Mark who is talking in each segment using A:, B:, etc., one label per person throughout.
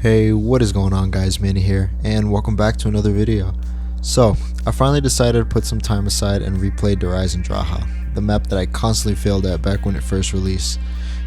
A: Hey, what is going on guys, Manny here, and welcome back to another video. So, I finally decided to put some time aside and replayed the Eisendrache, the map that I constantly failed at back when it first released.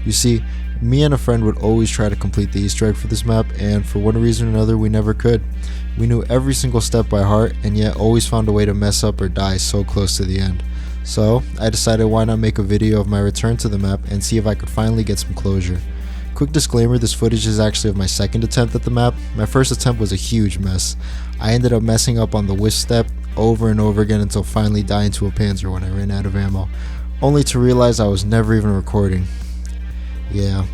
A: You see, me and a friend would always try to complete the Easter egg for this map, and for one reason or another we never could. We knew every single step by heart, and yet always found a way to mess up or die so close to the end. So, I decided why not make a video of my return to the map and see if I could finally get some closure. Quick disclaimer, this footage is actually of my second attempt at the map. My first attempt was a huge mess. I ended up messing up on the wisp step over and over again until finally dying to a panzer when I ran out of ammo, only to realize I was never even recording. Yeah.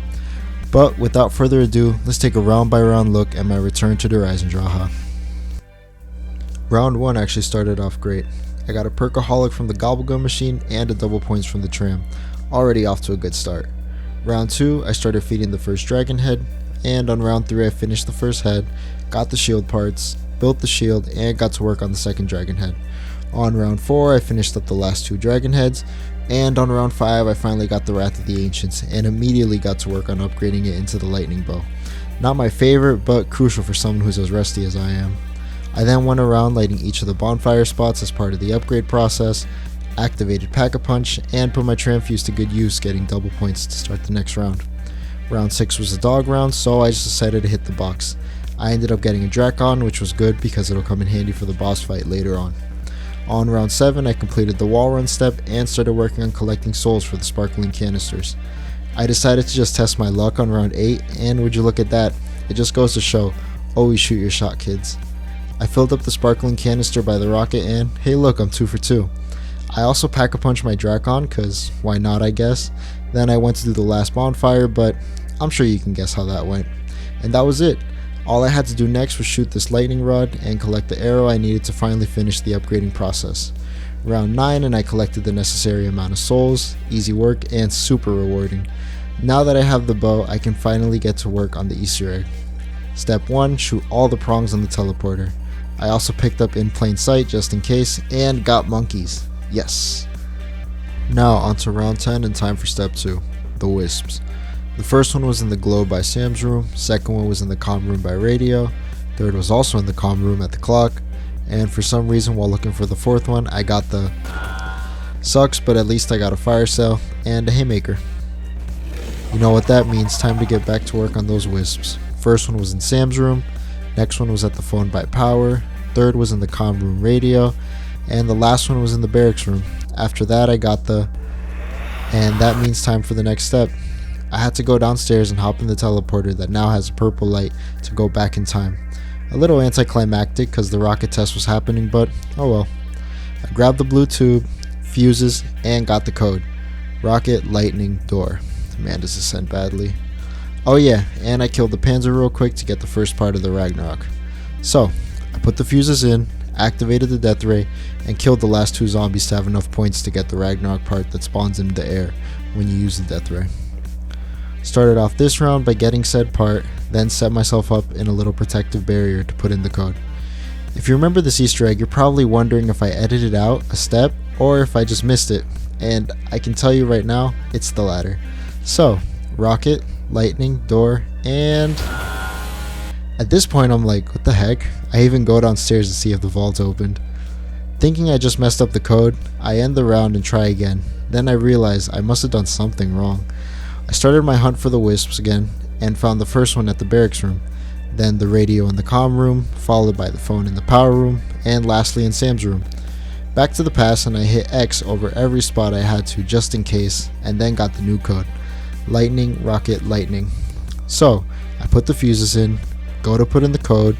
A: But without further ado, let's take a round by round look at my return to the Eisendrache. Round 1 actually started off great. I got a perkaholic from the gobblegun machine and a double points from the tram, already off to a good start. Round 2, I started feeding the first dragon head, and on round 3 I finished the first head, got the shield parts, built the shield, and got to work on the second dragon head. On round 4 I finished up the last 2 dragon heads, and on round 5 I finally got the Wrath of the Ancients and immediately got to work on upgrading it into the lightning bow. Not my favorite, but crucial for someone who's as rusty as I am. I then went around lighting each of the bonfire spots as part of the upgrade process, activated Pack-a-Punch, and put my tram fuse to good use, getting double points to start the next round. Round 6 was a dog round, so I just decided to hit the box. I ended up getting a Drakon, which was good because it'll come in handy for the boss fight later on. On round 7 I completed the wall run step and started working on collecting souls for the sparkling canisters. I decided to just test my luck on round 8, and would you look at that, it just goes to show, always shoot your shot, kids. I filled up the sparkling canister by the rocket and hey look, I'm 2 for 2. I also Pack-a-Punch my Drakon, cause why not I guess. Then I went to do the last bonfire, but I'm sure you can guess how that went. And that was it. All I had to do next was shoot this lightning rod and collect the arrow I needed to finally finish the upgrading process. Round 9 and I collected the necessary amount of souls, easy work and super rewarding. Now that I have the bow, I can finally get to work on the Easter egg. Step 1, shoot all the prongs on the teleporter. I also picked up in plain sight just in case and got monkeys. Yes. Now onto round 10 and time for step 2, the wisps. The first one was in the globe by Sam's room, second one was in the comm room by radio, third was also in the comm room at the clock, and for some reason while looking for the fourth one I got the sucks, but at least I got a fire cell and a haymaker. You know what that means, time to get back to work on those wisps. First one was in Sam's room, next one was at the phone by power, third was in the comm room radio, and the last one was in the barracks room. After that I got the, and that means time for the next step. I had to go downstairs and hop in the teleporter that now has a purple light to go back in time. A little anticlimactic because the rocket test was happening, but oh well. I grabbed the blue tube, fuses, and got the code. Rocket, lightning, door. Man, does this end badly. Oh yeah, and I killed the panzer real quick to get the first part of the Ragnarok. So, I put the fuses in, activated the death ray, and killed the last 2 zombies to have enough points to get the Ragnarok part that spawns in the air when you use the death ray. Started off this round by getting said part, then set myself up in a little protective barrier to put in the code. If you remember this Easter egg, you're probably wondering if I edited out a step or if I just missed it, and I can tell you right now, it's the latter. So, rocket, lightning, door, and at this point I'm like, what the heck? I even go downstairs to see if the vault's opened. Thinking I just messed up the code, I end the round and try again. Then I realize I must have done something wrong. I started my hunt for the wisps again and found the first one at the barracks room, then the radio in the comm room, followed by the phone in the power room, and lastly in Sam's room. Back to the past and I hit X over every spot I had to just in case, and then got the new code. Lightning, rocket, lightning. So, I put the fuses in, go to put in the code,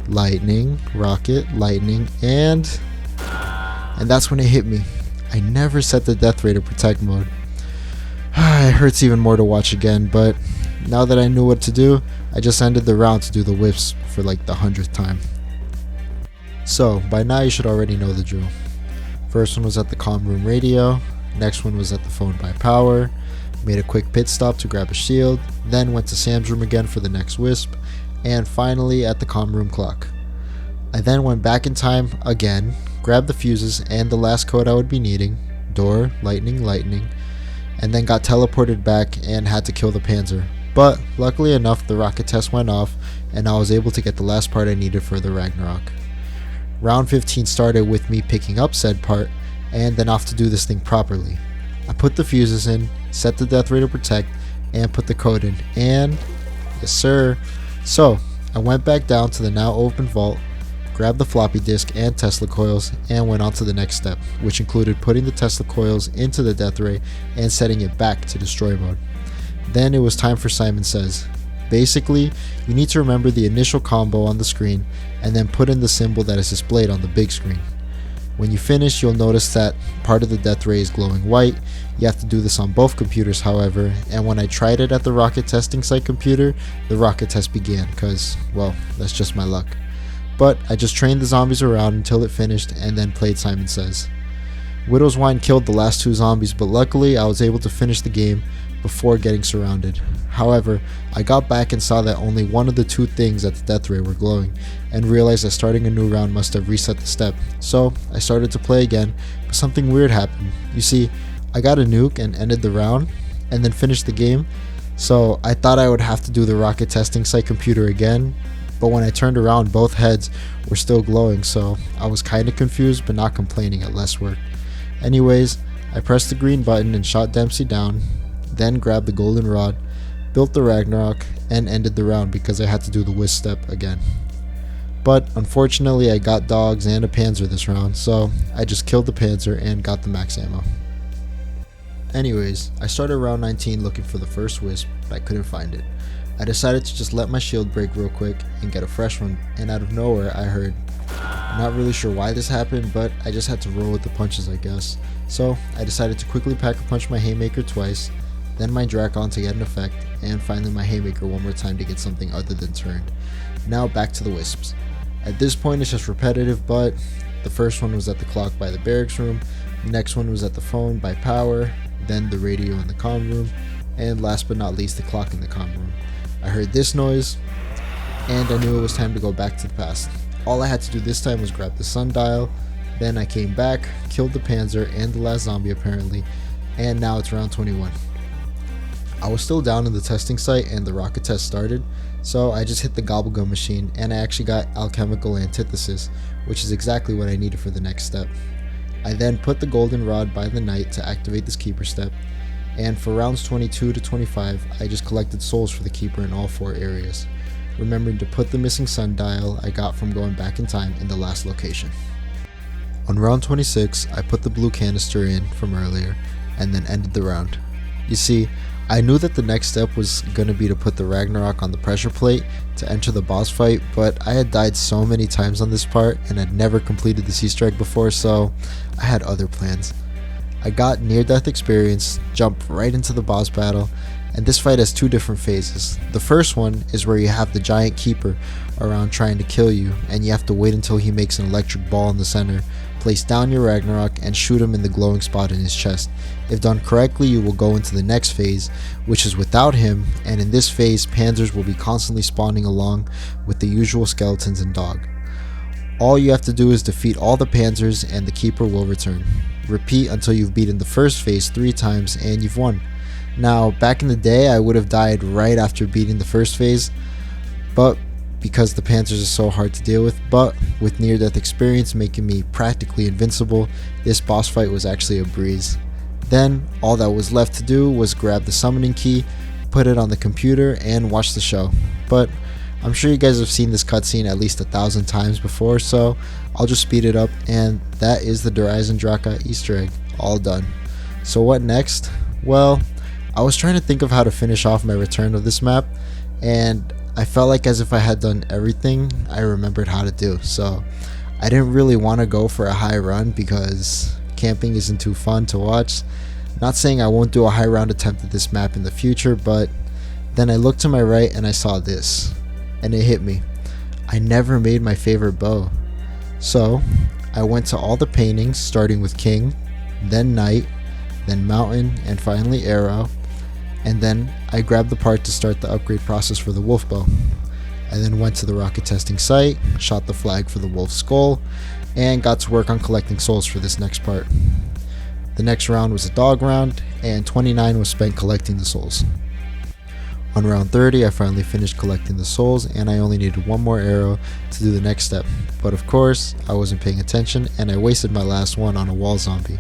A: lightning, rocket, lightning, and that's when it hit me. I never set the death ray to protect mode. It hurts even more to watch again, but now that I knew what to do, I just ended the round to do the whips for like the 100th time. So, by now you should already know the drill. First one was at the comm room radio, next one was at the phone by power, made a quick pit stop to grab a shield, then went to Sam's room again for the next wisp, and finally at the comm room clock. I then went back in time again, grabbed the fuses and the last code I would be needing, door, lightning, lightning, and then got teleported back and had to kill the panzer, but luckily enough the rocket test went off and I was able to get the last part I needed for the Ragnarok. Round 15 started with me picking up said part and then off to do this thing properly. I put the fuses in, set the death ray to protect, and put the code in, and yes sir. So I went back down to the now open vault, grabbed the floppy disk and Tesla coils, and went on to the next step, which included putting the Tesla coils into the death ray and setting it back to destroy mode. Then it was time for Simon Says. Basically, you need to remember the initial combo on the screen and then put in the symbol that is displayed on the big screen. When you finish, you'll notice that part of the death ray is glowing white. You have to do this on both computers, however, and when I tried it at the rocket testing site computer, the rocket test began because, well, that's just my luck. But I just trained the zombies around until it finished and then played Simon Says. Widow's Wine killed the last two zombies, but luckily I was able to finish the game before getting surrounded. However, I got back and saw that only one of the two things at the death ray were glowing, and realized that starting a new round must have reset the step. So I started to play again, but something weird happened. You see, I got a nuke and ended the round, and then finished the game, so I thought I would have to do the rocket testing site computer again, but when I turned around both heads were still glowing, so I was kinda confused but not complaining at less work. Anyways, I pressed the green button and shot Dempsey down, then grabbed the golden rod, built the Ragnarok, and ended the round because I had to do the whisk step again. But unfortunately I got dogs and a panzer this round, so I just killed the panzer and got the max ammo. Anyways, I started round 19 looking for the first wisp, but I couldn't find it. I decided to just let my shield break real quick and get a fresh one, and out of nowhere I heard. I'm not really sure why this happened, but I just had to roll with the punches I guess. So I decided to quickly pack-a-punch my haymaker twice, then my Drakon to get an effect, and finally my haymaker one more time to get something other than turned. Now back to the wisps. At this point it's just repetitive, but the first one was at the clock by the barracks room, the next one was at the phone by power, then the radio in the comm room, and last but not least the clock in the comm room. I heard this noise, and I knew it was time to go back to the past. All I had to do this time was grab the sundial, then I came back, killed the panzer and the last zombie apparently, and now it's round 21. I was still down in the testing site and the rocket test started, so I just hit the gobblegum machine and I actually got alchemical antithesis, which is exactly what I needed for the next step. I then put the golden rod by the knight to activate this keeper step, and for rounds 22 to 25 I just collected souls for the keeper in all 4 areas, remembering to put the missing sundial I got from going back in time in the last location. On round 26 I put the blue canister in from earlier and then ended the round. You see, I knew that the next step was going to be to put the Ragnarok on the pressure plate to enter the boss fight, but I had died so many times on this part and had never completed the sea strike before, so I had other plans. I got near death experience, jumped right into the boss battle, and this fight has 2 different phases. The first one is where you have the giant keeper around trying to kill you, and you have to wait until he makes an electric ball in the center, place down your Ragnarok, and shoot him in the glowing spot in his chest. If done correctly, you will go into the next phase, which is without him, and in this phase, panzers will be constantly spawning along with the usual skeletons and dog. All you have to do is defeat all the panzers and the keeper will return. Repeat until you've beaten the first phase 3 times and you've won. Now, back in the day, I would have died right after beating the first phase, but because the panzers are so hard to deal with, but with near-death experience making me practically invincible, this boss fight was actually a breeze. Then, all that was left to do was grab the summoning key, put it on the computer, and watch the show. But I'm sure you guys have seen this cutscene at least 1,000 times before, so I'll just speed it up, and that is the Eisendrache Easter egg, all done. So what next? Well, I was trying to think of how to finish off my return of this map, and I felt like as if I had done everything I remembered how to do, so I didn't really want to go for a high run because camping isn't too fun to watch. Not saying I won't do a high round attempt at this map in the future, but then I looked to my right and I saw this, and it hit me. I never made my favorite bow. So I went to all the paintings starting with King, then Knight, then Mountain, and finally Arrow, and then I grabbed the part to start the upgrade process for the wolf bow. I then went to the rocket testing site, shot the flag for the wolf skull, and got to work on collecting souls for this next part. The next round was a dog round, and 29 was spent collecting the souls. On round 30, I finally finished collecting the souls, and I only needed one more arrow to do the next step. But of course, I wasn't paying attention, and I wasted my last one on a wall zombie.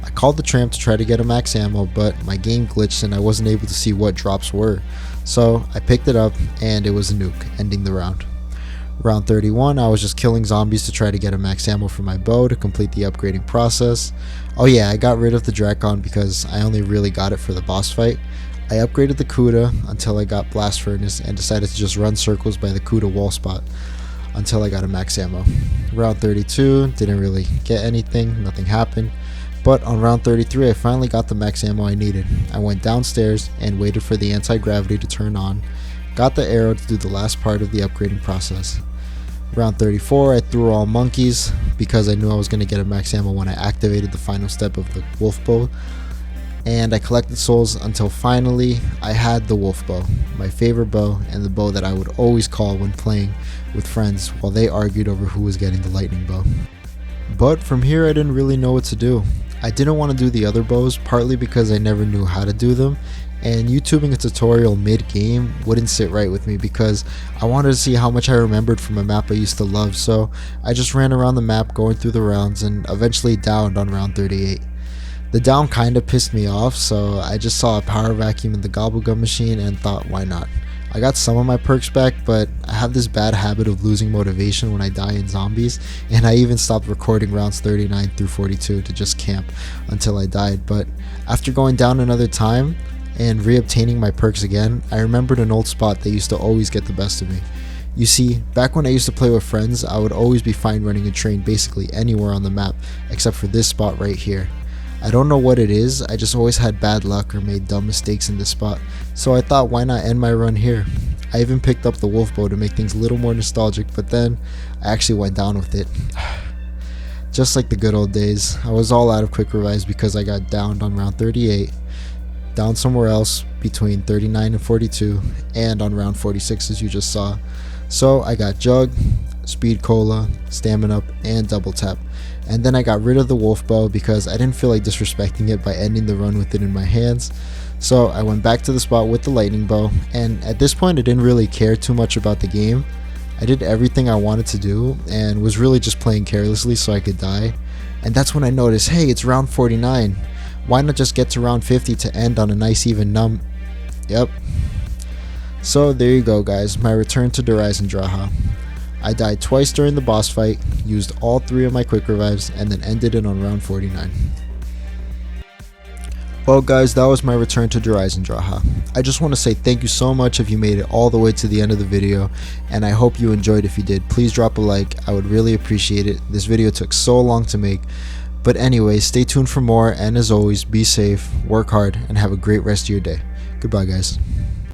A: I called the tramp to try to get a max ammo, but my game glitched and I wasn't able to see what drops were. So I picked it up, and it was a nuke, ending the round. Round 31, I was just killing zombies to try to get a max ammo for my bow to complete the upgrading process. Oh yeah, I got rid of the Drakon because I only really got it for the boss fight. I upgraded the Kuda until I got Blast Furnace and decided to just run circles by the Kuda wall spot until I got a max ammo. Round 32, didn't really get anything, nothing happened. But on round 33, I finally got the max ammo I needed. I went downstairs and waited for the anti-gravity to turn on, got the arrow to do the last part of the upgrading process. Round 34, I threw all monkeys because I knew I was going to get a max ammo when I activated the final step of the wolf bow. And I collected souls until finally I had the wolf bow, my favorite bow and the bow that I would always call when playing with friends while they argued over who was getting the lightning bow. But from here I didn't really know what to do. I didn't want to do the other bows, partly because I never knew how to do them, and YouTubing a tutorial mid-game wouldn't sit right with me because I wanted to see how much I remembered from a map I used to love, so I just ran around the map going through the rounds and eventually downed on round 38. The down kinda pissed me off, so I just saw a power vacuum in the gobblegum machine and thought, why not? I got some of my perks back, but I have this bad habit of losing motivation when I die in zombies, and I even stopped recording rounds 39 through 42 to just camp until I died. But after going down another time and re-obtaining my perks again, I remembered an old spot that used to always get the best of me. You see, back when I used to play with friends, I would always be fine running a train basically anywhere on the map except for this spot right here. I don't know what it is, I just always had bad luck or made dumb mistakes in this spot, so I thought why not end my run here. I even picked up the wolf bow to make things a little more nostalgic, but then I actually went down with it. Just like the good old days, I was all out of quick revives because I got downed on round 38, down somewhere else between 39 and 42, and on round 46 as you just saw. So I got Jug, Speed Cola, Stamina Up, and Double Tap. And then I got rid of the wolf bow because I didn't feel like disrespecting it by ending the run with it in my hands. So I went back to the spot with the lightning bow, and at this point I didn't really care too much about the game. I did everything I wanted to do and was really just playing carelessly so I could die. And that's when I noticed, hey, it's round 49. Why not just get to round 50 to end on a nice even Yep. So there you go guys, my return to Eisendrache. I died twice during the boss fight, used all 3 of my quick revives, and then ended it on round 49. Well guys, that was my return to Eisendrache. I just want to say thank you so much if you made it all the way to the end of the video, and I hope you enjoyed. If you did, please drop a like, I would really appreciate it. This video took so long to make, but anyway, stay tuned for more, and as always, be safe, work hard, and have a great rest of your day. Goodbye guys.